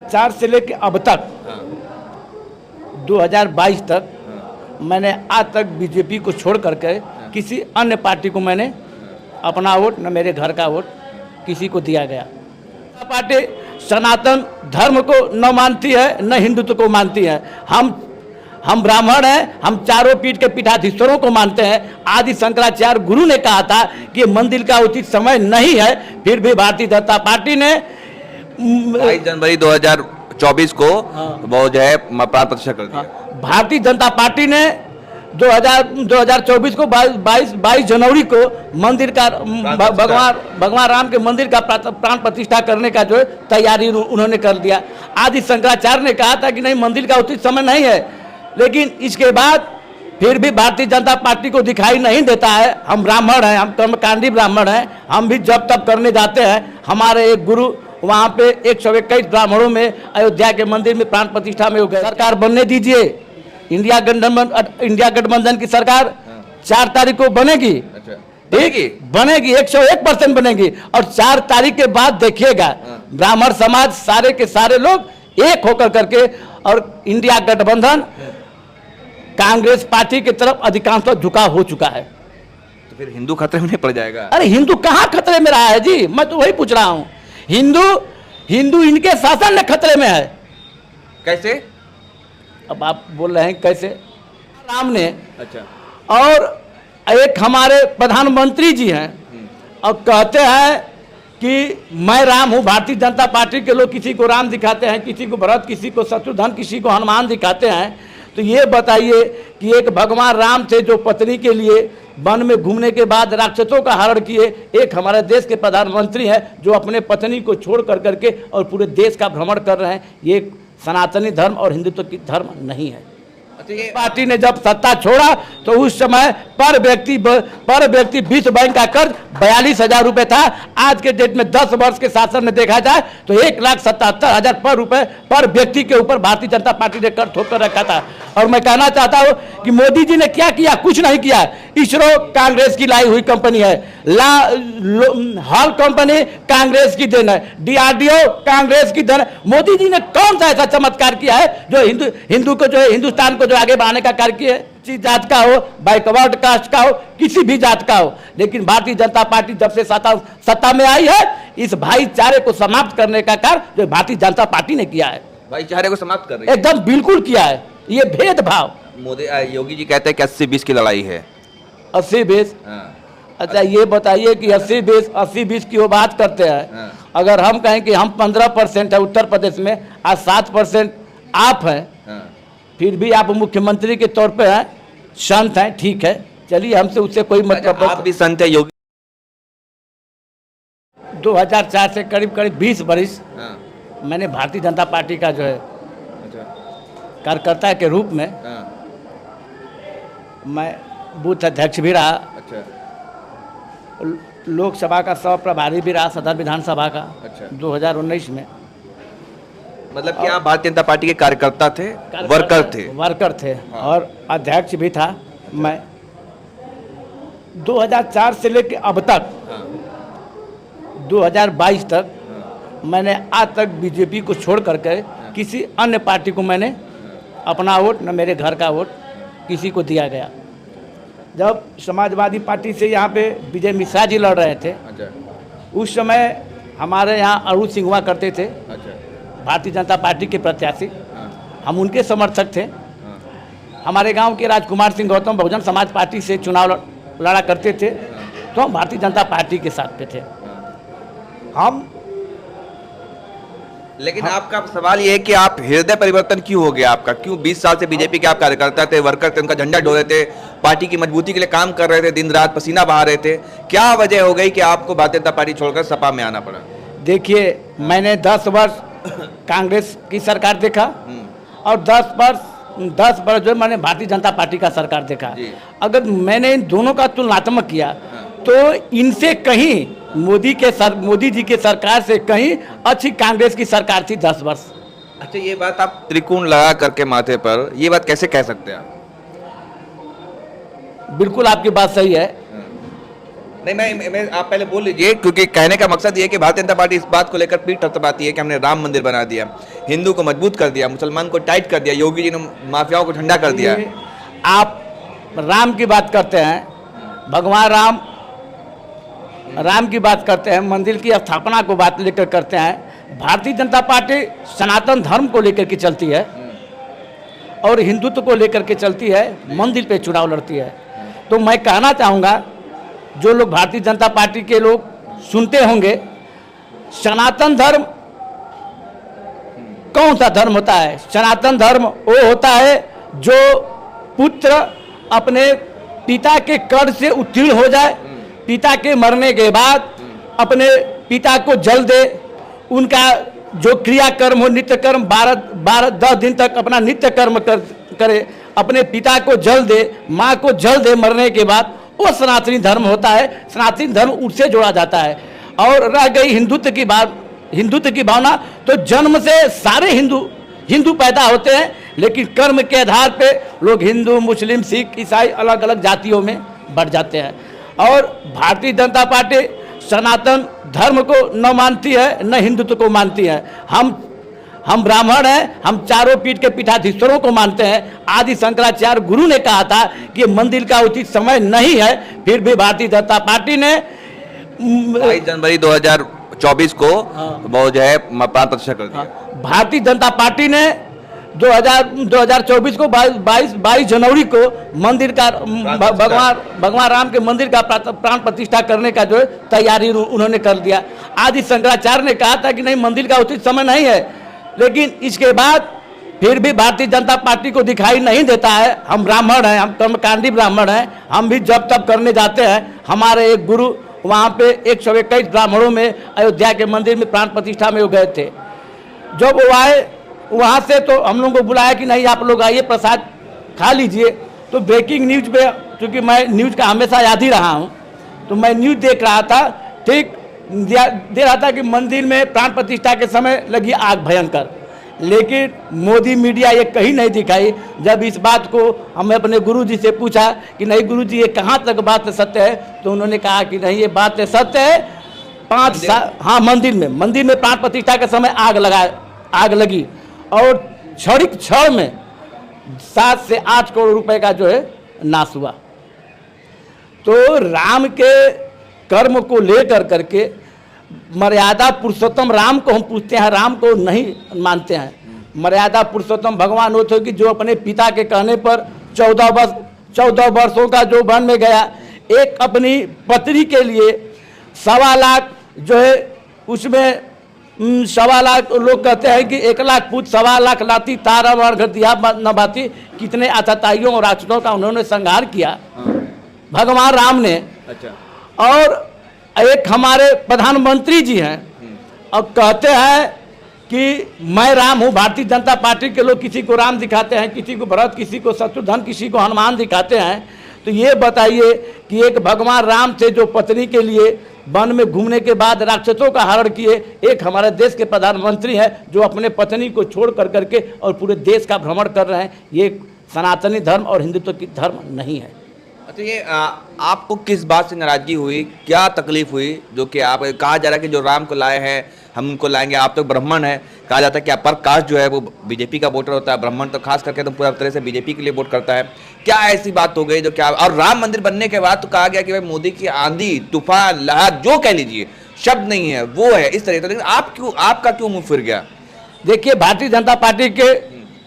2004 से लेके अब तक 2022 तक मैंने आज तक बीजेपी को छोड़ करके किसी अन्य पार्टी को मैंने अपना वोट न मेरे घर का वोट किसी को दिया गया। पार्टी सनातन धर्म को न मानती है न हिंदुत्व को मानती है। हम ब्राह्मण हैं, हम चारों पीठ के पीठाधीश्वरों को मानते हैं। आदि शंकराचार्य गुरु ने कहा था कि मंदिर का उचित समय नहीं है, फिर भी भारतीय जनता पार्टी ने 22 जनवरी 2024 को वो जो है प्राण प्रतिष्ठा कर दिया। भारतीय जनता पार्टी ने 2024 को 22 जनवरी को मंदिर का भगवान राम के मंदिर का प्राण प्रतिष्ठा करने का जो है तैयारी उन्होंने कर दिया। आदि शंकराचार्य ने कहा था कि नहीं, मंदिर का उचित समय नहीं है, लेकिन इसके बाद फिर भी भारतीय जनता पार्टी को दिखाई नहीं देता है। हम ब्राह्मण हैं, हम कर्मकांडी ब्राह्मण हैं, हम भी जब तब करने जाते हैं। हमारे एक गुरु वहाँ पे 121 ब्राह्मणों में अयोध्या के मंदिर में प्राण प्रतिष्ठा में हो गए। सरकार बनने दीजिए, इंडिया गठबंधन की सरकार 4 तारीख को बनेगी। ठीक, बनेगी, 101% बनेगी। और 4 तारीख के बाद देखिएगा ब्राह्मण समाज सारे के सारे लोग एक होकर करके और इंडिया गठबंधन कांग्रेस पार्टी की तरफ अधिकांश झुकाव हो चुका है। तो फिर हिंदू खतरे में नहीं पड़ जाएगा? अरे हिंदू कहाँ खतरे में रहा है जी, मैं तो वही पूछ रहा हूँ। हिंदू इनके शासन में खतरे में है। कैसे? अब आप बोल रहे हैं कैसे? राम ने, अच्छा, और एक हमारे प्रधानमंत्री जी हैं और कहते हैं कि मैं राम हूँ। भारतीय जनता पार्टी के लोग किसी को राम दिखाते हैं, किसी को भरत, किसी को शत्रुघ्न, किसी को हनुमान दिखाते हैं। तो ये बताइए कि एक भगवान राम थे जो पत्नी के लिए वन में घूमने के बाद राक्षसों का हरण किए, एक हमारे देश के प्रधानमंत्री हैं जो अपने पत्नी को छोड़ कर करके और पूरे देश का भ्रमण कर रहे हैं। ये सनातनी धर्म और हिंदुत्व की धर्म नहीं है। पार्टी ने जब सत्ता छोड़ा तो उस समय पर व्यक्ति विश्व बैंक का कर्ज 42,000 रुपये था। आज के डेट में 10 वर्ष के शासन में देखा जाए तो 1,77,000 पर रुपये पर व्यक्ति के ऊपर भारतीय जनता पार्टी ने कर्ज ठोक कर रखा था। और मैं कहना चाहता हूं कि मोदी जी ने क्या किया? कुछ नहीं किया। इसरो कांग्रेस की लाई हुई कंपनी है, हॉल कंपनी कांग्रेस की देन है, DRDO कांग्रेस की देन है। मोदी जी ने कौन सा ऐसा चमत्कार किया है जो हिंदू को जो है हिंदुस्तान को जो आगे बढ़ाने का कार्य किया है? किसी जात का हो, बैकवर्ड कास्ट का हो, किसी भी जात का हो, लेकिन भारतीय जनता पार्टी जब से सत्ता में आई है, इस भाईचारे को समाप्त करने का कार्य जो भारतीय जनता पार्टी ने किया है। भाईचारे को समाप्त कर रही है, एकदम बिल्कुल किया है। ये भेदभाव, योगी जी कहते हैं कि 80-20 की लड़ाई है। 80-20? अच्छा, ये बताइए कि 80-20 की वो बात करते हैं। अगर हम कहें कि हम 15% है उत्तर प्रदेश में, आज 7% आप हैं, फिर भी आप मुख्यमंत्री के तौर पे हैं, संत हैं, ठीक है, चलिए, हमसे उससे कोई मतलब। आप भी संत है योगी? 2004 से करीब 20 वर्ष मैंने भारतीय जनता पार्टी का जो है कार्यकर्ता के रूप में मैं बूथ अध्यक्ष भी रहा। अच्छा, लोकसभा का सह प्रभारी भी रहा, सदर विधानसभा का। अच्छा, 2019 में। मतलब कि आप भारतीय जनता पार्टी के कार्यकर्ता थे, वर्कर थे और अध्यक्ष भी था। मैं 2004 से लेके अब तक 2022 तक मैंने आज तक बीजेपी को छोड़ करके किसी अन्य पार्टी को मैंने अपना वोट न मेरे घर का वोट किसी को दिया गया। जब समाजवादी पार्टी से यहाँ पे विजय मिश्रा जी लड़ रहे थे, उस समय हमारे यहाँ अरुण सिंह हुआ करते थे, भारतीय जनता पार्टी के प्रत्याशी। हम उनके समर्थक थे। हमारे गांव के राजकुमार सिंह गौतम बहुजन समाज पार्टी से चुनाव लड़ा करते थे, तो हम भारतीय जनता पार्टी के साथ पे थे हम। लेकिन आपका सवाल ये है कि आप हृदय परिवर्तन क्यों हो गया आपका? क्यों 20 साल से बीजेपी के आप कार्यकर्ता थे, वर्कर थे, उनका झंडा ढो रहे थे, पार्टी की मजबूती के लिए काम कर रहे थे, दिन रात पसीना बहा रहे थे, क्या वजह हो गई कि आपको भारतीय जनता पार्टी छोड़कर सपा में आना पड़ा? देखिए, मैंने 10 वर्ष कांग्रेस की सरकार देखा और 10 वर्ष जो मैंने भारतीय जनता पार्टी का सरकार देखा। अगर मैंने इन दोनों का तुलनात्मक किया तो इनसे कहीं मोदी जी के सरकार से कहीं अच्छी कांग्रेस की सरकार थी 10 वर्ष। अच्छा, ये बात आप त्रिकोण लगा करके माथे पर ये बात कैसे कह सकते हैं आप? बिल्कुल आपकी बात सही है। नहीं, मैं आप पहले बोल लीजिए, क्योंकि कहने का मकसद ये है कि भारतीय जनता पार्टी इस बात को लेकर पीठ थपथपाती है कि हमने राम मंदिर बना दिया, हिंदू को मजबूत कर दिया, मुसलमान को टाइट कर दिया, योगी जी ने माफियाओं को ठंडा कर दिया। आप राम की बात करते हैं, भगवान राम की बात करते हैं, मंदिर की स्थापना को बात लेकर करते हैं। भारतीय जनता पार्टी सनातन धर्म को लेकर के चलती है और हिंदुत्व को लेकर के चलती है, मंदिर पे चुनाव लड़ती है। तो मैं कहना चाहूँगा, जो लोग भारतीय जनता पार्टी के लोग सुनते होंगे, सनातन धर्म कौन सा धर्म होता है? सनातन धर्म वो होता है जो पुत्र अपने पिता के कर से उत्तीर्ण हो जाए, पिता के मरने के बाद अपने पिता को जल दे, उनका जो क्रियाकर्म हो, नित्य कर्म 10 दिन तक अपना नित्य कर्म करे, अपने पिता को जल दे, माँ को जल दे मरने के बाद, वो सनातनी धर्म होता है। सनातनी धर्म उससे जोड़ा जाता है। और रह गई हिंदुत्व की बात, हिंदुत्व की भावना, तो जन्म से सारे हिंदू पैदा होते हैं, लेकिन कर्म के आधार पे लोग हिंदू, मुस्लिम, सिख, ईसाई अलग अलग जातियों में बढ़ जाते हैं। और भारतीय जनता पार्टी सनातन धर्म को न मानती है, न हिंदुत्व को मानती है। हम ब्राह्मण हैं, हम चारों पीठ के पीठाधीश्वरों को मानते हैं। आदि शंकराचार्य गुरु ने कहा था कि मंदिर का उचित समय नहीं है, फिर भी भारतीय जनता पार्टी ने 22 जनवरी 2024 को वो जो है प्राण प्रतिष्ठा कर दिया। भारतीय जनता पार्टी ने 2024 को 22 जनवरी को मंदिर का भगवान राम के मंदिर का प्राण प्रतिष्ठा करने का जो है तैयारी उन्होंने कर दिया। आदि शंकराचार्य ने कहा था कि नहीं, मंदिर का उचित समय नहीं है, लेकिन इसके बाद फिर भी भारतीय जनता पार्टी को दिखाई नहीं देता है। हम ब्राह्मण हैं, हम कर्मकांडी ब्राह्मण हैं, हम भी जब तब करने जाते हैं। हमारे एक गुरु वहाँ पे 121 ब्राह्मणों में अयोध्या के मंदिर में प्राण प्रतिष्ठा में वो गए थे। जब वो आए वहाँ से, तो हम लोगों को बुलाया कि नहीं, आप लोग आइए, प्रसाद खा लीजिए। तो ब्रेकिंग न्यूज पे, क्योंकि मैं न्यूज का हमेशा याद ही रहा हूँ, तो मैं न्यूज देख रहा था, ठीक दे रहा था कि मंदिर में प्राण प्रतिष्ठा के समय लगी आग भयंकर, लेकिन मोदी मीडिया ये कहीं नहीं दिखाई। जब इस बात को हमने अपने गुरुजी से पूछा कि नहीं गुरुजी, ये कहाँ तक बात सत्य है, तो उन्होंने कहा कि नहीं, ये बात सत्य है। 5 साल, हाँ, मंदिर में प्राण प्रतिष्ठा के समय आग लगी और क्षण में 7 से 8 करोड़ रुपए का जो है नाश हुआ। तो राम के कर्म को लेकर करके मर्यादा पुरुषोत्तम राम को हम पूछते हैं, राम को नहीं मानते हैं। मर्यादा पुरुषोत्तम भगवान वो थे कि जो अपने पिता के कहने पर 14 वर्षों का जो वन में गया, एक अपनी पत्नी के लिए 1.25 लाख जो है, उसमें 1.25 लाख लोग कहते हैं कि 1 लाख पूछ 1.25 लाख लाती तारा वर्ग दिया न बाती। कितने आतताइयों और राक्षसों का उन्होंने संहार किया भगवान राम ने। अच्छा। और एक हमारे प्रधानमंत्री जी हैं और कहते हैं कि मैं राम हूँ। भारतीय जनता पार्टी के लोग किसी को राम दिखाते हैं, किसी को भरत, किसी को शत्रुघ्न, किसी को हनुमान दिखाते हैं। तो ये बताइए कि एक भगवान राम थे जो पत्नी के लिए वन में घूमने के बाद राक्षसों का हरण किए, एक हमारे देश के प्रधानमंत्री हैं जो अपने पत्नी को छोड़ कर करके और पूरे देश का भ्रमण कर रहे हैं। ये सनातनी धर्म और हिंदुत्व की धर्म नहीं है। अच्छा, ये आपको किस बात से नाराजगी हुई, क्या तकलीफ हुई, जो कि आप कहा जा रहा है कि जो राम को लाए हैं हम उनको लाएंगे, आप तो ब्राह्मण है, कहा जाता है कि अपर कास्ट जो है वो बीजेपी का वोटर होता है, ब्राह्मण तो खास करके तो पूरा तरह से बीजेपी के लिए वोट करता है। क्या ऐसी बात हो गई जो क्या, और राम मंदिर बनने के बाद तो कहा गया कि भाई मोदी की आंधी तूफान लहर जो कह लीजिए, शब्द नहीं है वो है इस तरह से, लेकिन आपका क्यों मुंह फिर गया? देखिए, भारतीय जनता पार्टी के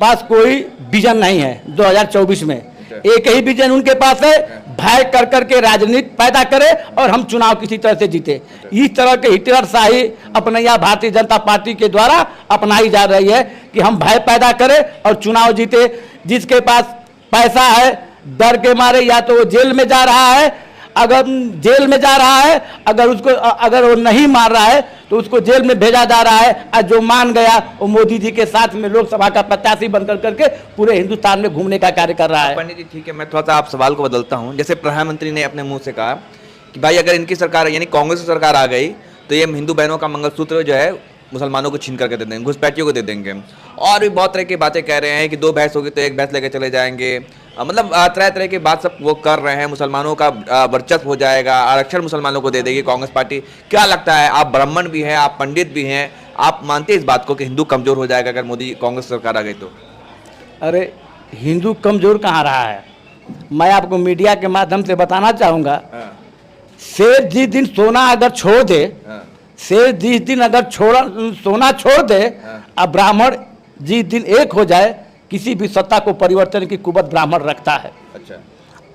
पास कोई विजन नहीं है 2024 में। एक ही विजन उनके पास है, भय कर करके राजनीति पैदा करे और हम चुनाव किसी तरह से जीते। इस तरह के हिटलर शाही अपनैया भारतीय जनता पार्टी के द्वारा अपनाई जा रही है कि हम भय पैदा करें और चुनाव जीते। जिसके पास पैसा है, डर के मारे या तो वो जेल में जा रहा है, अगर जेल में जा रहा है, अगर वो नहीं मार रहा है तो उसको जेल में भेजा जा रहा है, और जो मान गया वो मोदी जी के साथ में लोकसभा का प्रत्याशी बनकर करके पूरे हिंदुस्तान में घूमने का कार्य कर रहा है। पंडित जी ठीक है, मैं थोड़ा सा आप सवाल को बदलता हूँ। जैसे प्रधानमंत्री ने अपने मुंह से कहा कि भाई अगर इनकी सरकार यानी कांग्रेस की सरकार आ गई तो ये हिंदू बहनों का मंगलसूत्र जो है मुसलमानों को छीन करके दे देंगे, घुसपैठियों को दे देंगे, और भी बहुत तरह की बातें कह रहे हैं कि 2 भैंस होगी तो 1 भैंस लेके चले जाएंगे, मतलब तरह तरह की बात सब वो कर रहे हैं, मुसलमानों का वर्चस्व हो जाएगा, आरक्षण मुसलमानों को दे देगी कांग्रेस पार्टी। क्या लगता है, आप ब्राह्मण भी हैं, आप पंडित भी हैं, आप मानते हैं इस बात को कि हिंदू कमजोर हो जाएगा अगर मोदी कांग्रेस सरकार आ गई तो? अरे हिंदू कमजोर कहाँ रहा है? मैं आपको मीडिया के माध्यम से बताना चाहूँगा, शेर जिस दिन सोना अगर छोड़ दे, शेर जिस दिन अगर सोना छोड़ दे, अब ब्राह्मण जिस दिन एक हो जाए, किसी भी सत्ता को परिवर्तन की कुवत ब्राह्मण रखता है। अच्छा,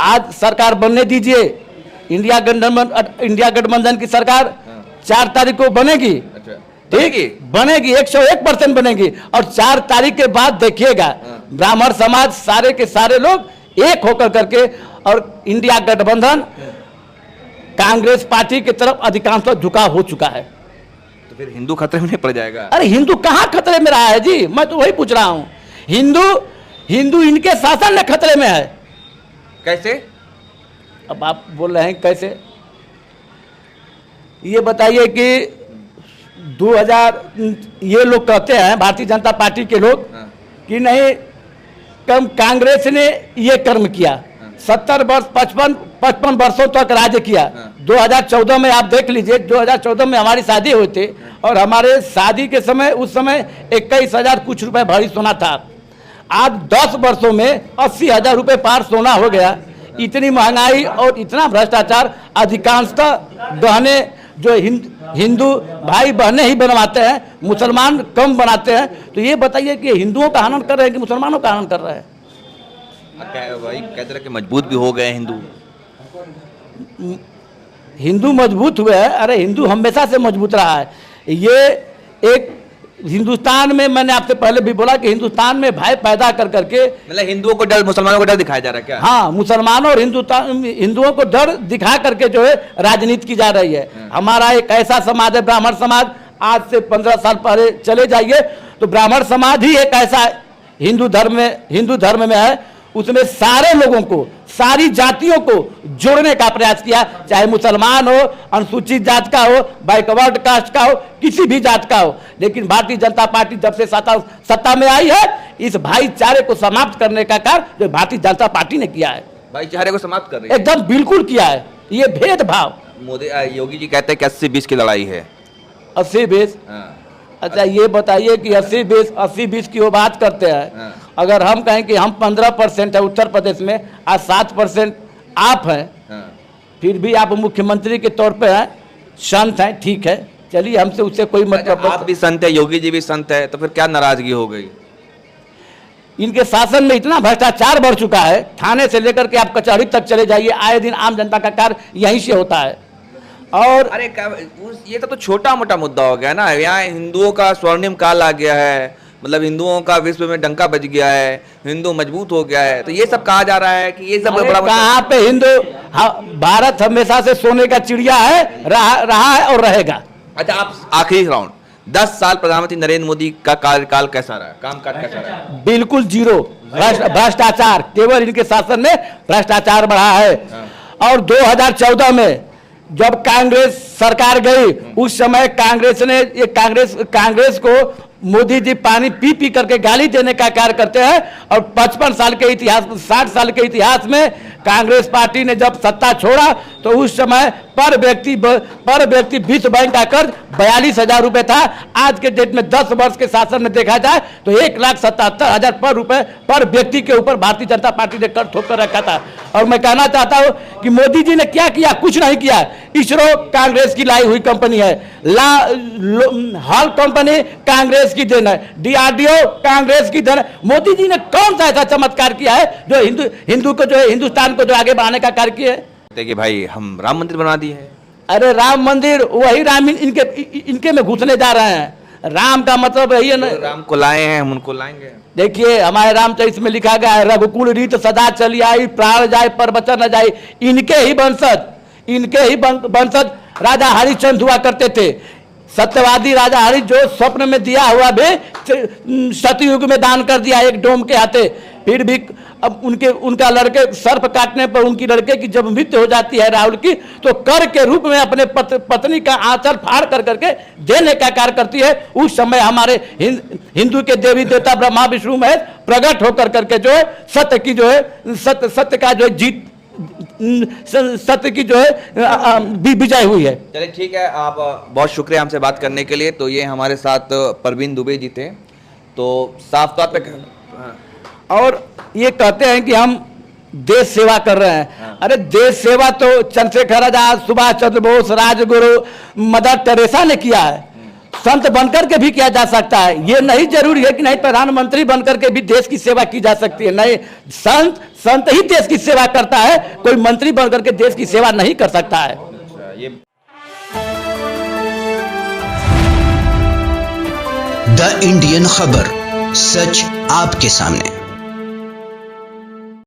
आज सरकार बनने दीजिए, इंडिया गठबंधन की सरकार 4 तारीख को बनेगी। अच्छा, ठीक है, बनेगी, 101% बनेगी। और 4 तारीख के बाद देखिएगा ब्राह्मण समाज सारे के सारे लोग एक होकर करके, और इंडिया गठबंधन कांग्रेस पार्टी की तरफ अधिकांश झुकाव हो चुका है। तो फिर हिंदू खतरे में नहीं पड़ जाएगा? अरे हिंदू कहाँ खतरे में रहा है जी? मैं तो वही पूछ रहा हूँ। हिंदू इनके शासन में खतरे में है। कैसे? अब आप बोल रहे हैं कैसे, ये बताइए कि 2000 ये लोग कहते हैं, भारतीय जनता पार्टी के लोग, कि नहीं कम कांग्रेस ने ये कर्म किया, 70 वर्ष 55 वर्षों तक राज्य किया। 2014 में आप देख लीजिए, 2014 में हमारी शादी हुई थी, और हमारे शादी के समय उस समय 21,000 कुछ रुपए भरी सोना था। आज 10 वर्षों में 80,000 रुपए पार सोना हो गया। इतनी महंगाई और इतना भ्रष्टाचार, अधिकांशतः गहने जो हिंदू भाई बहनें ही बनवाते हैं, मुसलमान कम बनाते हैं। तो ये बताइए कि हिंदुओं का हनन कर रहे हैं कि मुसलमानों का हनन कर रहे हैं? भाई कह तरह के मजबूत भी हो गए हिंदू। हिंदू मजबूत हुए हैं? अरे हिंदू हमेशा से मजबूत रहा है। ये एक हिंदुस्तान में, मैंने आपसे पहले भी बोला कि हिंदुस्तान में भय पैदा कर करके, मतलब हिंदुओं को डर, मुसलमानों को डर दिखाया जा रहा है क्या? हाँ, मुसलमानों और हिंदुओं को डर दिखा करके जो है राजनीति की जा रही है। हमारा एक ऐसा समाज है, ब्राह्मण समाज, आज से 15 साल पहले चले जाइए तो ब्राह्मण समाज ही एक ऐसा हिंदू धर्म में है, उसमें सारे लोगों को, सारी जातियों को जोड़ने का प्रयास किया, चाहे मुसलमान हो, अनुसूचित जात का हो, बैकवर्ड कास्ट का हो, किसी भी जात का हो। लेकिन भारतीय जनता पार्टी जब से सत्ता में आई है, इस भाईचारे को समाप्त करने का कार्य जो भारतीय जनता पार्टी ने किया है। भाईचारे को समाप्त कर रही है? एकदम बिल्कुल किया है। ये भेदभाव, मोदी योगी जी कहते हैं कि 80-20 की लड़ाई है। 80-20? अच्छा, ये बताइए कि 80-20 की वो बात करते हैं। अगर हम कहें कि हम 15% है उत्तर प्रदेश में, आज 7% आप हैं, फिर भी आप मुख्यमंत्री के तौर पे हैं, संत हैं, ठीक है, चलिए, हमसे उससे कोई मतलब। आप भी संत है, योगी जी भी संत है, तो फिर क्या नाराजगी हो गई? इनके शासन में इतना भ्रष्टाचार बढ़ चुका है, थाने से लेकर के आप कचहरी तक चले जाइए, आए दिन आम जनता का कार्य यहीं से होता है। और अरे ये तो छोटा मोटा मुद्दा हो गया ना, यहाँ हिंदुओं का स्वर्णिम काल आ गया है, मतलब हिंदुओं का विश्व में डंका बज गया है, हिंदू मजबूत हो गया है, तो ये सब कहा जा रहा है कि ये सब बड़ा कहाँ पे हिंदू? भारत हमेशा से सोने का चिड़िया है, रहा है और रहेगा। अच्छा, आप आखिरी राउंड, 10 साल प्रधानमंत्री नरेंद्र मोदी का कार्यकाल कैसा रहा, कामकाज कैसा रहा? बिल्कुल जीरो भ्रष्टाचार, केवल इनके शासन में भ्रष्टाचार बढ़ा है। और 2014 में जब कांग्रेस सरकार गई, उस समय कांग्रेस को मोदी जी पानी पी पी करके गाली देने का कार्य करते हैं। और 55 साल के इतिहास, 60 साल के इतिहास में कांग्रेस पार्टी ने जब सत्ता छोड़ा तो उस समय पर व्यक्ति विश्व बैंक का कर्ज 42,000 रुपए था। आज के डेट में 10 वर्ष के शासन में देखा जाए तो 1,77,000 पर रुपए पर व्यक्ति के ऊपर भारतीय जनता पार्टी ने कर्ज ठोक कर रखा था। और मैं कहना चाहता हूं कि मोदी जी ने क्या किया? कुछ नहीं किया। इसरो कांग्रेस की लाई हुई कंपनी है, हॉल कंपनी कांग्रेस की देन है, DRDO कांग्रेस की देन है। मोदी जी ने कौन सा ऐसा चमत्कार किया है जो हिंदू को, जो है हिंदुस्तान को जो आगे बढ़ाने का कार्य किया है? कि भाई हम राम मंदिर बना दिए हैं। अरे राम मंदिर, वही राम इनके में घुसने जा रहे हैं। राम का मतलब यही है ना, राम को लाए हैं, हम उनको लाएंगे। देखिए हमारे रामचरित में लिखा गया है, रघुकुल रीत सदा चली आई, प्राण जाए पर वचन न जाए। इनके ही वंशज राजा हरिश्चंद्र हुआ करते थे। सत्यवादी राजा हरि जो स्वप्न में दिया हुआ भी सतयुग में दान कर दिया एक डोम के हाथे। फिर भी अब उनका लड़के सर्प काटने पर उनकी लड़के की जब मृत्यु हो जाती है राहुल की, तो कर के रूप में अपने पत्नी का आंचल फाड़ कर करके देने का कार्य करती है। उस समय हमारे हिंदू के देवी देवता ब्रह्मा विष्णु महेश प्रकट होकर करके जो है सत्य की जो है सत्य का जो है जीत, सत्य की जो है विजय हुई है। चलिए ठीक है, आप बहुत शुक्रिया हमसे बात करने के लिए। तो ये हमारे साथ परवीन दुबे जी थे। तो साफ तौर पे और ये कहते हैं कि हम देश सेवा कर रहे हैं। अरे देश सेवा तो चंद्रशेखर आजाद, सुभाष चंद्र बोस, राजगुरु, मदर टेरेसा ने किया है। संत बनकर के भी किया जा सकता है। ये नहीं जरूरी है कि नहीं प्रधानमंत्री बनकर के भी देश की सेवा की जा सकती है। नहीं, संत ही देश की सेवा करता है, कोई मंत्री बनकर के देश की सेवा नहीं कर सकता है। द इंडियन खबर, सच आपके सामने।